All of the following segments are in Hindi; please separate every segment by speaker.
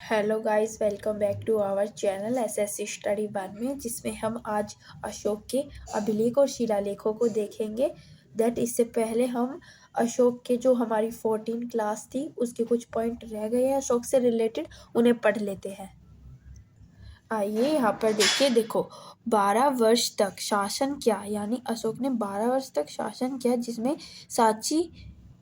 Speaker 1: Hello guys, welcome back to our channel SSC study one में, जिसमें हम आज अशोक के अभिलेख और शिलालेखों को देखेंगे। इससे पहले हम अशोक के जो हमारी 14 क्लास थी उसके कुछ पॉइंट रह गए हैं अशोक से रिलेटेड, उन्हें पढ़ लेते हैं। आइए यहाँ पर देखो 12 वर्ष तक शासन किया, यानी अशोक ने 12 वर्ष तक शासन किया, जिसमें सांची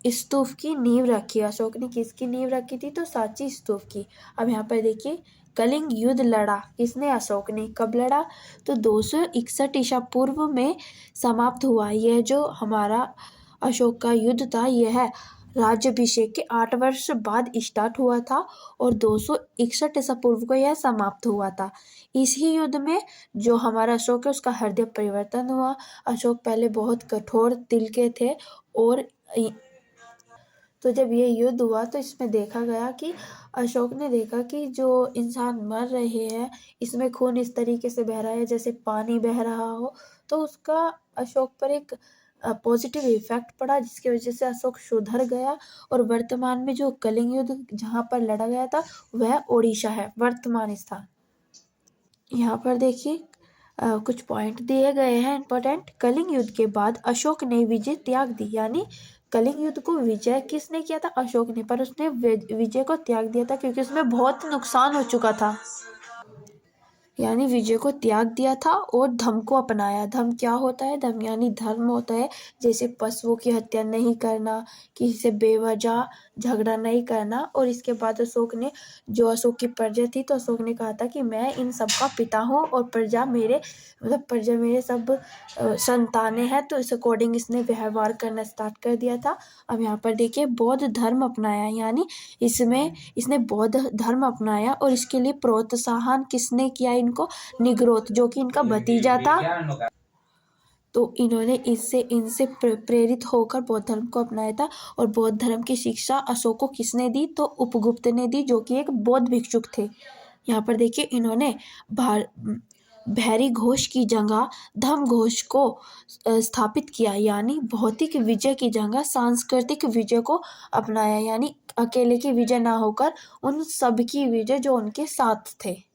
Speaker 1: स्तूप की नींव रखी। अशोक ने किसकी नींव रखी थी? तो सांची स्तूप की। अब यहाँ पर देखिए, कलिंग युद्ध लड़ा किसने? अशोक ने। कब लड़ा? तो 261 ईसा पूर्व में समाप्त हुआ। यह जो हमारा अशोक का युद्ध था, यह राज्याभिषेक के 8 वर्ष बाद स्टार्ट हुआ था और 261 ईसा पूर्व को यह समाप्त हुआ था। इसी युद्ध में जो हमारा अशोक है उसका हृदय परिवर्तन हुआ। अशोक पहले बहुत कठोर दिल के थे, और तो जब ये युद्ध हुआ तो इसमें देखा गया कि अशोक ने देखा कि जो इंसान मर रहे हैं, इसमें खून इस तरीके से बह रहा है जैसे पानी बह रहा हो, तो उसका अशोक पर एक पॉजिटिव इफेक्ट पड़ा, जिसकी वजह से अशोक सुधर गया। और वर्तमान में जो कलिंग युद्ध जहाँ पर लड़ा गया था वह ओडिशा है, वर्तमान स्थान। यहाँ पर देखिए कुछ पॉइंट दिए गए हैं इंपॉर्टेंट। कलिंग युद्ध के बाद अशोक ने विजय त्याग दी, यानी कलिंग युद्ध को विजय किसने किया था? अशोक ने, पर उसने विजय को त्याग दिया था क्योंकि उसमें बहुत नुकसान हो चुका था। यानी विजय को त्याग दिया था और धर्म को अपनाया। धर्म क्या होता है? धर्म यानी धर्म होता है, जैसे पशुओं की हत्या नहीं करना, किसी से बेवजह झगड़ा नहीं करना। और इसके बाद अशोक ने, जो अशोक की प्रजा थी, तो अशोक ने कहा था कि मैं इन सब का पिता हूँ और प्रजा मेरे सब संतानें हैं। तो इस अकॉर्डिंग इसने व्यवहार करना स्टार्ट कर दिया था। अब यहाँ पर देखिए, बौद्ध धर्म अपनाया, यानी इसने बौद्ध धर्म अपनाया। और इसके लिए प्रोत्साहन किसने किया इनको? निग्रोध, जो कि इनका भतीजा था। तो इन्होंने इनसे प्रेरित होकर बौद्ध धर्म को अपनाया था। और बौद्ध धर्म की शिक्षा अशोक को किसने दी? तो उपगुप्त ने दी, जो कि एक बौद्ध भिक्षुक थे। यहाँ पर देखिए, इन्होंने भैरी घोष की जगह धम्म घोष को स्थापित किया, यानी भौतिक विजय की जगह सांस्कृतिक विजय को अपनाया, यानी अकेले की विजय ना होकर उन सब की विजय जो उनके साथ थे।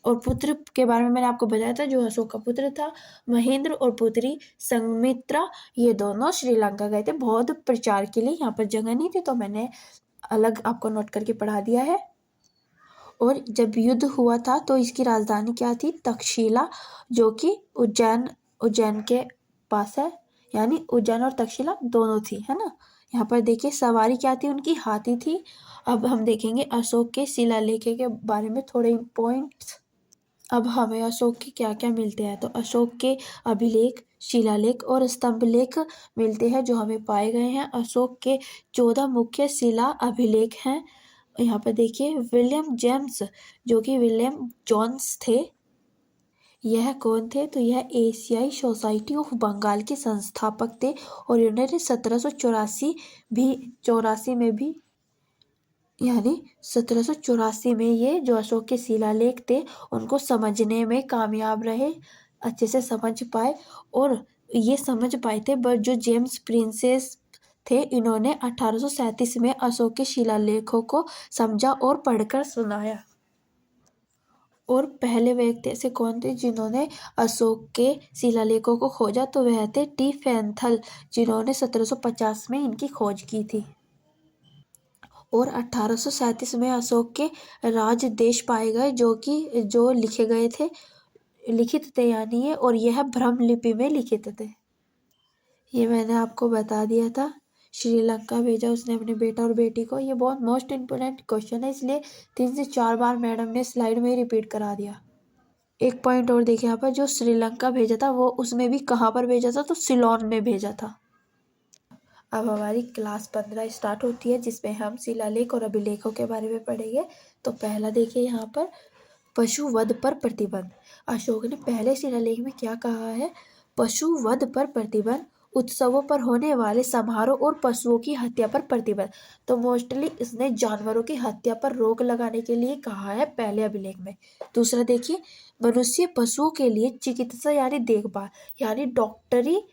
Speaker 1: और पुत्र के बारे में मैंने आपको बताया था, जो अशोक का पुत्र था महेंद्र और पुत्री संघमित्रा, ये दोनों श्रीलंका गए थे बौद्ध प्रचार के लिए। यहाँ पर जगह नहीं थी तो मैंने अलग आपको नोट करके पढ़ा दिया है। और जब युद्ध हुआ था तो इसकी राजधानी क्या थी? तक्षशिला, जो कि उज्जैन के पास है, यानी उज्जैन और तक्षशिला दोनों थी, है ना। यहाँ पर देखिए, सवारी क्या थी उनकी? हाथी थी। अब हम देखेंगे अशोक के शिलालेख के बारे में थोड़े पॉइंट्स। अब हमें अशोक के क्या क्या मिलते हैं? तो अशोक के अभिलेख, शिलालेख और स्तंभलेख मिलते हैं, जो हमें पाए गए हैं। अशोक के 14 मुख्य शिला अभिलेख हैं। यहाँ पर देखिए, विलियम जेम्स, जो कि विलियम जोन्स थे, यह कौन थे? तो यह एशियाई सोसाइटी ऑफ बंगाल के संस्थापक थे। और इन्होंने 1784 में भी, यानी 1784 में ये जो अशोक के शिलालेख थे उनको समझने में कामयाब रहे, अच्छे से समझ पाए। और ये समझ पाए थे, बट जो जेम्स प्रिंसेस थे, इन्होंने 1837 में अशोक के शिलालेखों को समझा और पढ़कर सुनाया। और पहले व्यक्ति ऐसे कौन थे जिन्होंने अशोक के शिलालेखों को खोजा? तो वह थे टी फैंथल, जिन्होंने 1750 में इनकी खोज की थी। और 1837 में अशोक के राजदेश पाए गए, जो लिखित थे, यानी ये, और यह ब्रह्म लिपि में लिखित थे। ये मैंने आपको बता दिया था। श्रीलंका भेजा उसने अपने बेटा और बेटी को। ये बहुत मोस्ट इम्पोर्टेंट क्वेश्चन है, इसलिए 3 से 4 बार मैडम ने स्लाइड में ही रिपीट करा दिया। एक पॉइंट और देखिए यहाँ पर, जो श्रीलंका भेजा था वो उसमें भी कहाँ पर भेजा था? तो सिलोन में भेजा था। अब हमारी क्लास 15 स्टार्ट होती है, जिसमें हम शिलालेख और अभिलेखों के बारे में पढ़ेंगे। तो पहला देखिए यहाँ पर, पशु वध पर प्रतिबंध। अशोक ने पहले शिलालेख में क्या कहा है? पशु वध पर प्रतिबंध, उत्सवों पर होने वाले समारोह और पशुओं की हत्या पर प्रतिबंध। तो मोस्टली इसने जानवरों की हत्या पर रोक लगाने के लिए कहा है पहले अभिलेख में। दूसरा देखिए, मनुष्य पशुओं के लिए चिकित्सा यानी देखभाल, यानी डॉक्टरी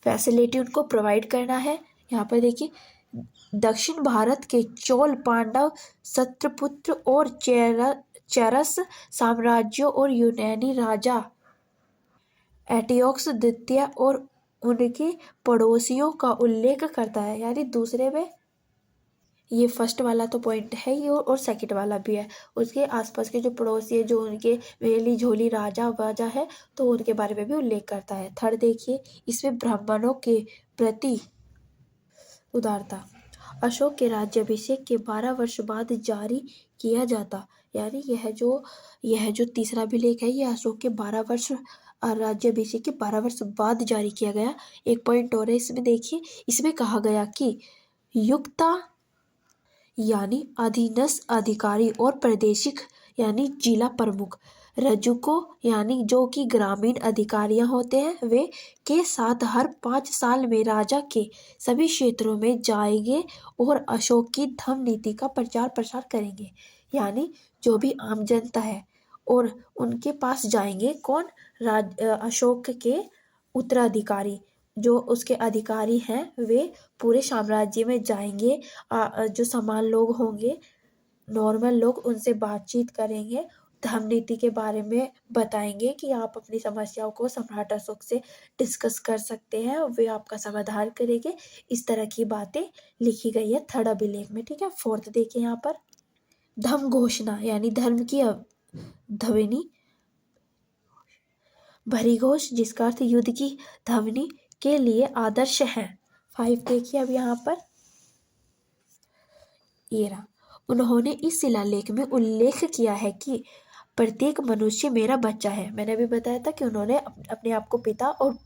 Speaker 1: फैसिलिटी उनको प्रोवाइड करना है। यहाँ पर देखिए, दक्षिण भारत के चोल, पांडव, सत्रपुत्र और चरस साम्राज्यों और यूनानी राजा एटियोक्स द्वितीय और उनके पड़ोसियों का उल्लेख करता है। यानी दूसरे में ये फर्स्ट वाला तो पॉइंट है ही और सेकंड वाला भी है। उसके आसपास के जो पड़ोसी है, जो उनके वेली झोली राजा वाजा है, तो उनके बारे में भी उल्लेख करता है। थर्ड देखिए, इसमें ब्राह्मणों के प्रति उदारता। अशोक के राज्याभिषेक के 12 वर्ष बाद जारी किया जाता। यानी यह जो तीसरा अभिलेख है, ये अशोक के 12 वर्ष राज्याभिषेक के 12 वर्ष बाद जारी किया गया। एक पॉइंट और है इसमें देखिए, इसमें कहा गया कि युक्ता यानी अधीनस्थ अधिकारी और प्रादेशिक यानी जिला प्रमुख, रजुको यानी जो कि ग्रामीण अधिकारियां होते हैं, वे के साथ हर 5 साल में राजा के सभी क्षेत्रों में जाएंगे और अशोक की धर्म नीति का प्रचार प्रसार करेंगे। यानी जो भी आम जनता है और उनके पास जाएंगे कौन, अशोक के उत्तराधिकारी, जो उसके अधिकारी हैं, वे पूरे साम्राज्य में जाएंगे। जो सामान्य लोग होंगे, नॉर्मल लोग, उनसे बातचीत करेंगे, धर्म नीति के बारे में बताएंगे कि आप अपनी समस्याओं को सम्राट अशोक से डिस्कस कर सकते हैं, वे आपका समाधान करेंगे। इस तरह की बातें लिखी गई है थर्ड अभिलेख में। ठीक है, फोर्थ देखिए यहाँ पर, धम्म घोषणा यानी धर्म की ध्वनि, भरी घोष जिसका अर्थ युद्ध की ध्वनि के लिए आदर्श है। 5 देखिए अब यहाँ पर, ये रहा। उन्होंने इस शिलालेख में उल्लेख किया है कि प्रत्येक मनुष्य मेरा बच्चा है। मैंने अभी बताया था कि उन्होंने अपने आप को पिता और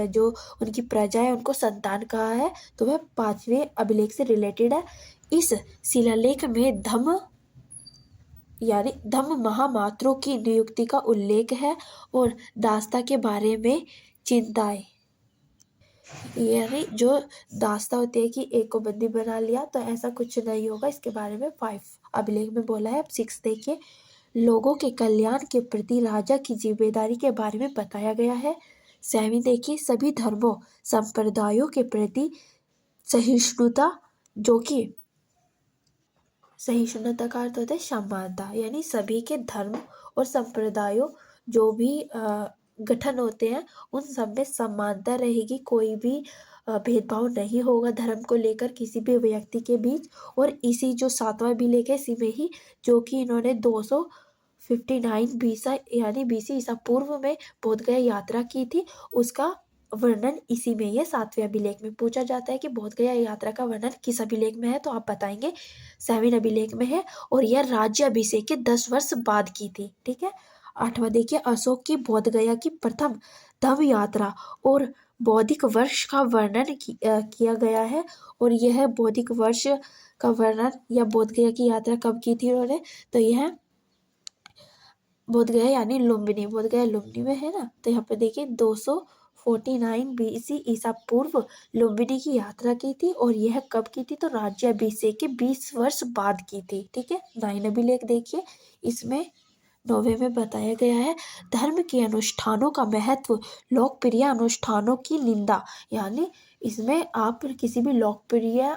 Speaker 1: जो उनकी प्रजा है उनको संतान कहा है, तो वह 5वें अभिलेख से रिलेटेड है। इस शिलालेख में धम्म यानी धम्म महामात्रों की नियुक्ति का उल्लेख है और दास्ता के बारे में चिंताएं, यानी जो दास्ता होती है कि एक को बंदी बना लिया, तो ऐसा कुछ नहीं होगा, इसके बारे में 5 अभिलेख में बोला है। अब 6 देखिए, लोगों के कल्याण के प्रति राजा की जिम्मेदारी के बारे में बताया गया है। 7 देखिए, सभी धर्मों संप्रदायों के प्रति सहिष्णुता, जो कि सहिष्णुता का अर्थ होता है समानता, यानी सभी के धर्म और संप्रदायों जो भी गठन होते हैं उन सब में समानता रहेगी, कोई भी भेदभाव नहीं होगा धर्म को लेकर किसी भी व्यक्ति के बीच। और इसी जो 7वां अभिलेख है, इसी में ही जो कि इन्होंने 259 बीसा यानी बीसी ईसा पूर्व में बोधगया यात्रा की थी, उसका वर्णन इसी में है। 7वें अभिलेख में पूछा जाता है कि बोधगया यात्रा का वर्णन किस अभिलेख में है, तो आप बताएंगे 7 अभिलेख में है, और यह राज्याभिषेक के 10 वर्ष बाद की थी। ठीक है, 8वां देखिए, अशोक की बोधगया की प्रथम धम्म यात्रा और बौद्धिक वर्ष का वर्णन किया गया है। और यह बौद्धिक वर्ष का वर्णन या बोधगया की यात्रा कब की थी उन्होंने, तो यह बोधगया यानी लुम्बिनी, बोधगया लुम्बिनी में है ना, तो यहाँ पे देखिए 249 बीसी ईसा पूर्व लुम्बिनी की यात्रा की थी, और यह कब की थी, तो राज्याभिषेक के 20 वर्ष बाद की थी। ठीक है, 9 अभिलेख देखिए, इसमें 9वें में बताया गया है, धर्म के अनुष्ठानों का महत्व, लोकप्रिय अनुष्ठानों की निंदा। यानी इसमें आप किसी भी लोकप्रिय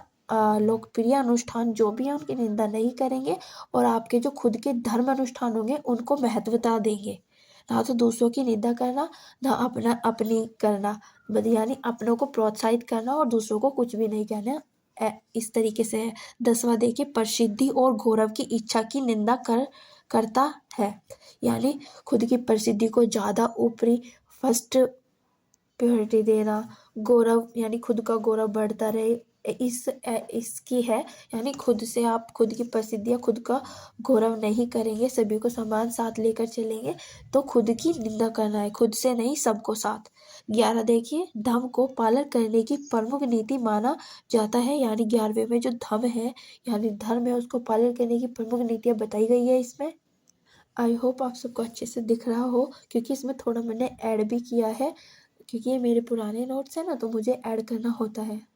Speaker 1: अनुष्ठान जो भी हैं उनकी निंदा नहीं करेंगे, और आपके जो खुद के धर्म अनुष्ठान होंगे उनको महत्वता देंगे। ना तो दूसरों की निंदा करना, ना अपनी करना, यानी अपनों को प्रोत्साहित करना और दूसरों को कुछ भी नहीं कहना, इस तरीके से है। 10वां देखिए, प्रसिद्धि और गौरव की इच्छा की निंदा करता है। यानी खुद की प्रसिद्धि को ज़्यादा ऊपरी फर्स्ट प्योरिटी देना, गौरव यानी खुद का गौरव बढ़ता रहे, इसकी है। यानी खुद से आप खुद की प्रसिद्धि या खुद का गौरव नहीं करेंगे, सभी को समान साथ लेकर चलेंगे, तो खुद की निंदा करना है, खुद से नहीं सबको साथ। 11 देखिए, धम्म को पालन करने की प्रमुख नीति माना जाता है। यानी 11वें में जो धम्म है यानी धर्म है, उसको पालन करने की प्रमुख नीतियाँ बताई गई है इसमें। आई होप आप सबको अच्छे से दिख रहा हो, क्योंकि इसमें थोड़ा मैंने ऐड भी किया है, क्योंकि ये मेरे पुराने नोट्स हैं ना, तो मुझे ऐड करना होता है।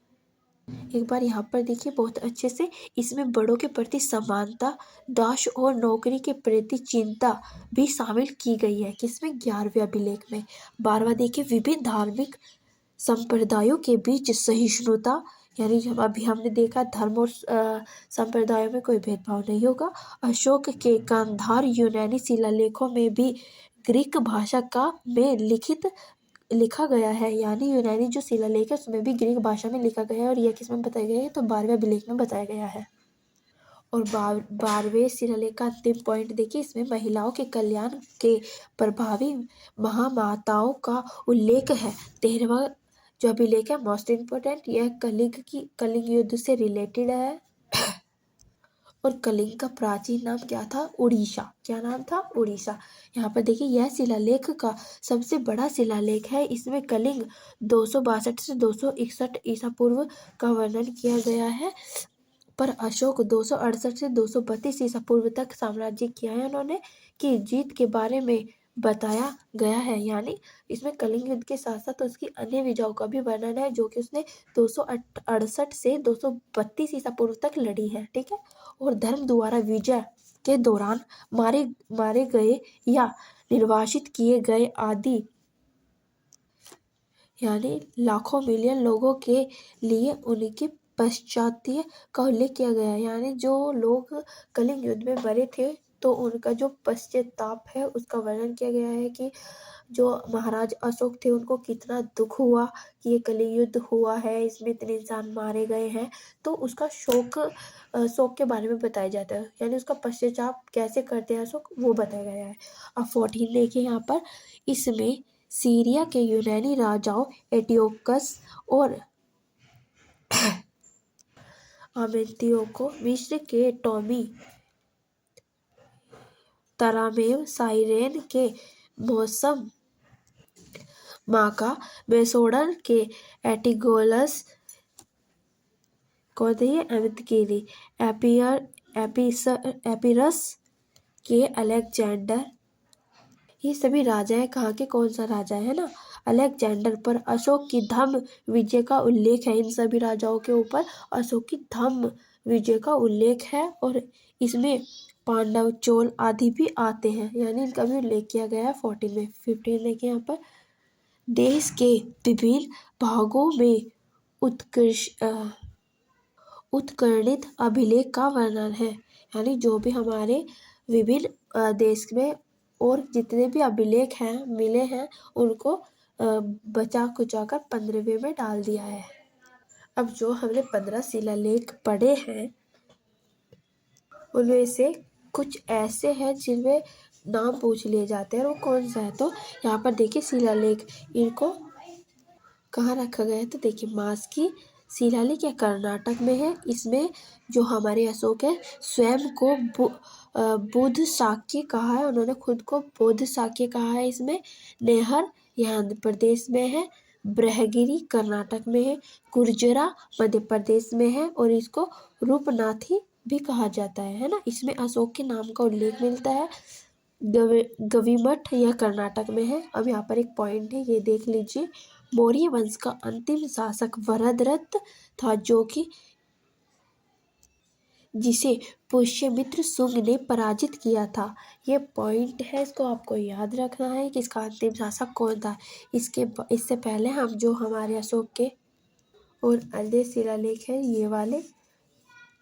Speaker 1: एक बार यहाँ पर देखिए बहुत अच्छे से, इसमें बड़ों के प्रति समानता, दास और नौकरी के प्रति चिंता भी शामिल की गई है। किसमें, 11वें अभिलेख में। 12वां देखिए, विभिन्न धार्मिक संप्रदायों के बीच सहिष्णुता, यानी जब अभी हमने देखा धर्म और संप्रदायों में कोई भेदभाव नहीं होगा। अशोक के गांधार यूनानी शिलालेखों में भी ग्रीक भाषा का में लिखा गया है, यानी यूनानी जो शिलालेख है उसमें भी ग्रीक भाषा में लिखा गया है। और यह किस में बताया गया है, तो 12वें अभिलेख में बताया गया है। और 12वें शिलालेख का अंतिम पॉइंट देखिए, इसमें महिलाओं के कल्याण के प्रभावी महामाताओं का उल्लेख है। 13वां जो अभिलेख है मोस्ट इम्पोर्टेंट, यह कलिंग युद्ध से रिलेटेड है। और कलिंग का प्राचीन नाम क्या था, उड़ीसा। क्या नाम था, उड़ीसा। यहाँ पर देखिए यह शिलालेख का सबसे बड़ा शिलालेख है। इसमें कलिंग 262 से 261 ईसा पूर्व का वर्णन किया गया है। पर अशोक 268 से 232 ईसा पूर्व तक साम्राज्य किया है उन्होंने, की जीत के बारे में बताया गया है। यानी इसमें कलिंग युद्ध के साथ साथ उसकी अन्य विजयों का भी वर्णन है, जो कि उसने 268 से 232 ईसा पूर्व तक लड़ी है। ठीक है। और धर्म द्वारा विजय के दौरान मारे मारे गए या निर्वासित किए गए आदि यानी लाखों मिलियन लोगों के लिए उनके पश्चात्य का उल्लेख किया गया है। यानी जो लोग कलिंग युद्ध में मरे थे तो उनका जो पश्चाताप है उसका वर्णन किया गया है कि जो महाराज अशोक थे उनको कितना दुख हुआ कि ये कलिंग युद्ध हुआ है, इसमें इतने इंसान मारे गए हैं। तो उसका शोक के बारे में बताया जाता है, यानी उसका पश्चाताप कैसे करते हैं अशोक, वो बताया गया है। अब 14 देखिए यहाँ पर, इसमें सीरिया के यूनानी राजाओं एंटियोकस और आमेंथियोको, मिस्र के टॉमी तरामेव, साइरेन के मौसम माका, मेसोडन के एटिगोलस, कौन थे ये, एमिथकीरी, एपिरस के अलेक्जेंडर। ये सभी राजा है, कहाँ के, कौन सा राजा है ना, अलेक्जेंडर पर अशोक की धम्म विजय का उल्लेख है। इन सभी राजाओं के ऊपर अशोक की धम्म विजय का उल्लेख है। और इसमें पांडव, चोल आदि भी आते हैं, यानी इनका भी उल्लेख किया गया है 14 में। 15 देखिए यहाँ पर, देश के विभिन्न भागों में उत्कीर्णित अभिलेख का वर्णन है। यानी जो भी हमारे विभिन्न देश में और जितने भी अभिलेख हैं मिले हैं उनको बचा कुचा कर 15वें में डाल दिया है। अब जो हमने 15 शिलालेख पढ़े हैं उनमें से कुछ ऐसे हैं जिनमें नाम पूछ लिए जाते हैं, और वो कौन सा है, तो यहाँ पर देखिए शिलालेख इनको कहाँ रखा गया है, तो देखिए मास्की शिलालेख या कर्नाटक में है। इसमें जो हमारे अशोक है स्वयं को बुद्ध शाक्य कहा है, उन्होंने खुद को बुद्ध शाक्य कहा है। इसमें नेहर यह आंध्र प्रदेश में है, ब्रहगिरी कर्नाटक में है, गुर्जरा मध्य प्रदेश में है, और इसको रूपनाथी भी कहा जाता है ना। इसमें अशोक के नाम का उल्लेख मिलता है। गविमठ यह कर्नाटक में है। अब यहाँ पर एक पॉइंट है, ये देख लीजिए, मौर्य वंश का अंतिम शासक वरदरथ था, जो कि जिसे पुष्यमित्र शुंग ने पराजित किया था। ये पॉइंट है, इसको आपको याद रखना है कि इसका अंतिम शासक कौन था। इससे पहले हम जो हमारे अशोक के और अन्य शिलालेख है, ये वाले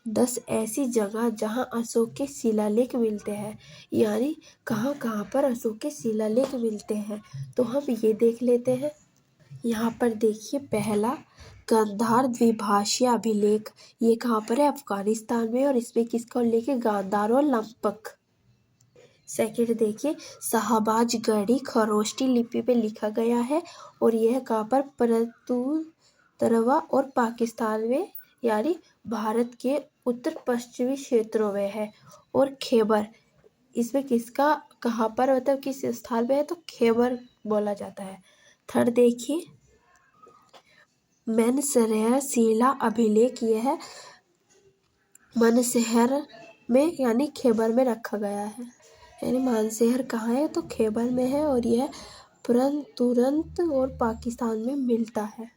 Speaker 1: 10 ऐसी जगह जहां अशोक के शिलालेख मिलते हैं, यानी कहाँ कहाँ पर अशोक के शिलालेख मिलते हैं, तो हम ये देख लेते हैं। यहाँ पर देखिए पहला गांधार द्विभाषीय अभिलेख, ये कहाँ पर है, अफगानिस्तान में, और इसमें किसका उल्लेख है, गांधार और लंपक। सेकंड देखिए शाहबाज गढ़ी खरोष्टी लिपि पे लिखा गया है, और यह कहाँ पर, परतुतरवा और पाकिस्तान में, यानी भारत के उत्तर पश्चिमी क्षेत्रों में है। और खैबर, इसमें किसका कहाँ पर, मतलब किस स्थान में है, तो खैबर बोला जाता है। थर्ड देखिए मानसरेह शिला अभिलेख, यह है मानसेहर में यानी खैबर में रखा गया है। यानी मानसेहर कहाँ है, तो खैबर में है, और यह तुरंत और पाकिस्तान में मिलता है।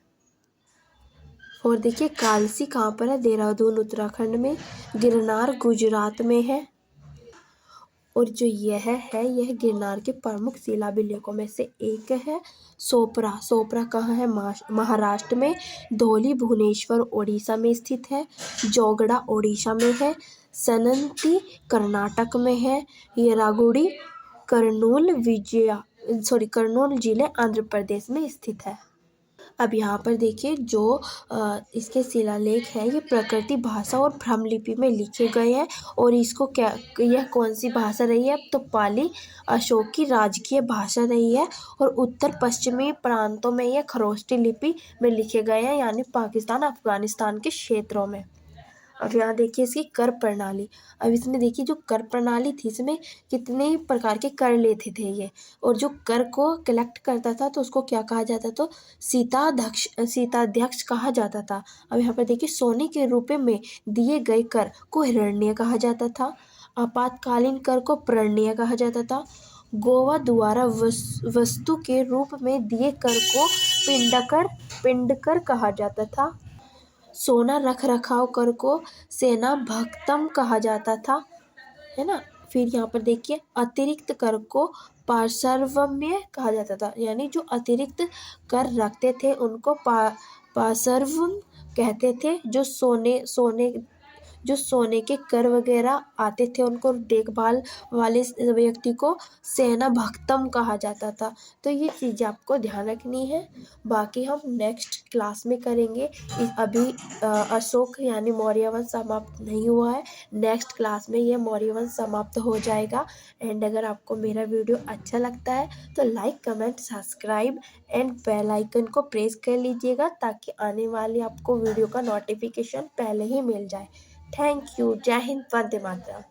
Speaker 1: और देखिए कालसी कहाँ पर है, देहरादून उत्तराखंड में, गिरनार गुजरात में है, और जो यह है यह गिरनार के प्रमुख शिलालेखों में से एक है। सोपरा, सोपरा कहाँ है? महाराष्ट्र में। धौली भुवनेश्वर ओडिशा में स्थित है। जोगड़ा ओडिशा में है। सनंती कर्नाटक में है। येरागुड़ी कर्नूल जिले आंध्र प्रदेश में स्थित है। अब यहाँ पर देखिए जो इसके शिलालेख हैं ये प्राकृत भाषा और ब्राह्मी लिपि में लिखे गए हैं। और इसको क्या, यह कौन सी भाषा रही है? तो पाली अशोक की राजकीय भाषा रही है। और उत्तर पश्चिमी प्रांतों में यह खरोष्टी लिपि में लिखे गए हैं, यानी पाकिस्तान अफगानिस्तान के क्षेत्रों में। अब यहाँ देखिए इसकी कर प्रणाली। अब इसमें देखिए जो कर प्रणाली थी इसमें कितने प्रकार के कर लेते थे ये, और जो कर को कलेक्ट करता था तो उसको क्या कहा जाता? तो सीताध्यक्ष कहा जाता था। अब यहाँ पर देखिए सोने के रुपए में दिए गए कर को हिरण्य कहा जाता था। आपातकालीन कर को प्रणीय कहा जाता था। गोवा द्वारा वस्तु के रूप में दिए कर को पिंडकर कहा जाता था। सोना रख रखाव कर को सेना भक्तम कहा जाता था, है ना। फिर यहाँ पर देखिए अतिरिक्त कर को पार्श्वम्य कहा जाता था, यानी जो अतिरिक्त कर रखते थे उनको पार्श्वम कहते थे। जो सोने के कर वगैरह आते थे उनको देखभाल वाले व्यक्ति को सेना भक्तम कहा जाता था। तो ये चीज़ें आपको ध्यान रखनी है। बाकी हम नेक्स्ट क्लास में करेंगे। अभी अशोक यानी मौर्य वंश समाप्त नहीं हुआ है। नेक्स्ट क्लास में ये मौर्य वंश समाप्त हो जाएगा। एंड अगर आपको मेरा वीडियो अच्छा लगता है तो like, comment, subscribe and bell icon को प्रेस कर लीजिएगा, ताकि आने वाली आपको वीडियो का नोटिफिकेशन पहले ही मिल जाए। Thank you. जय हिंद, वंदे मातरम।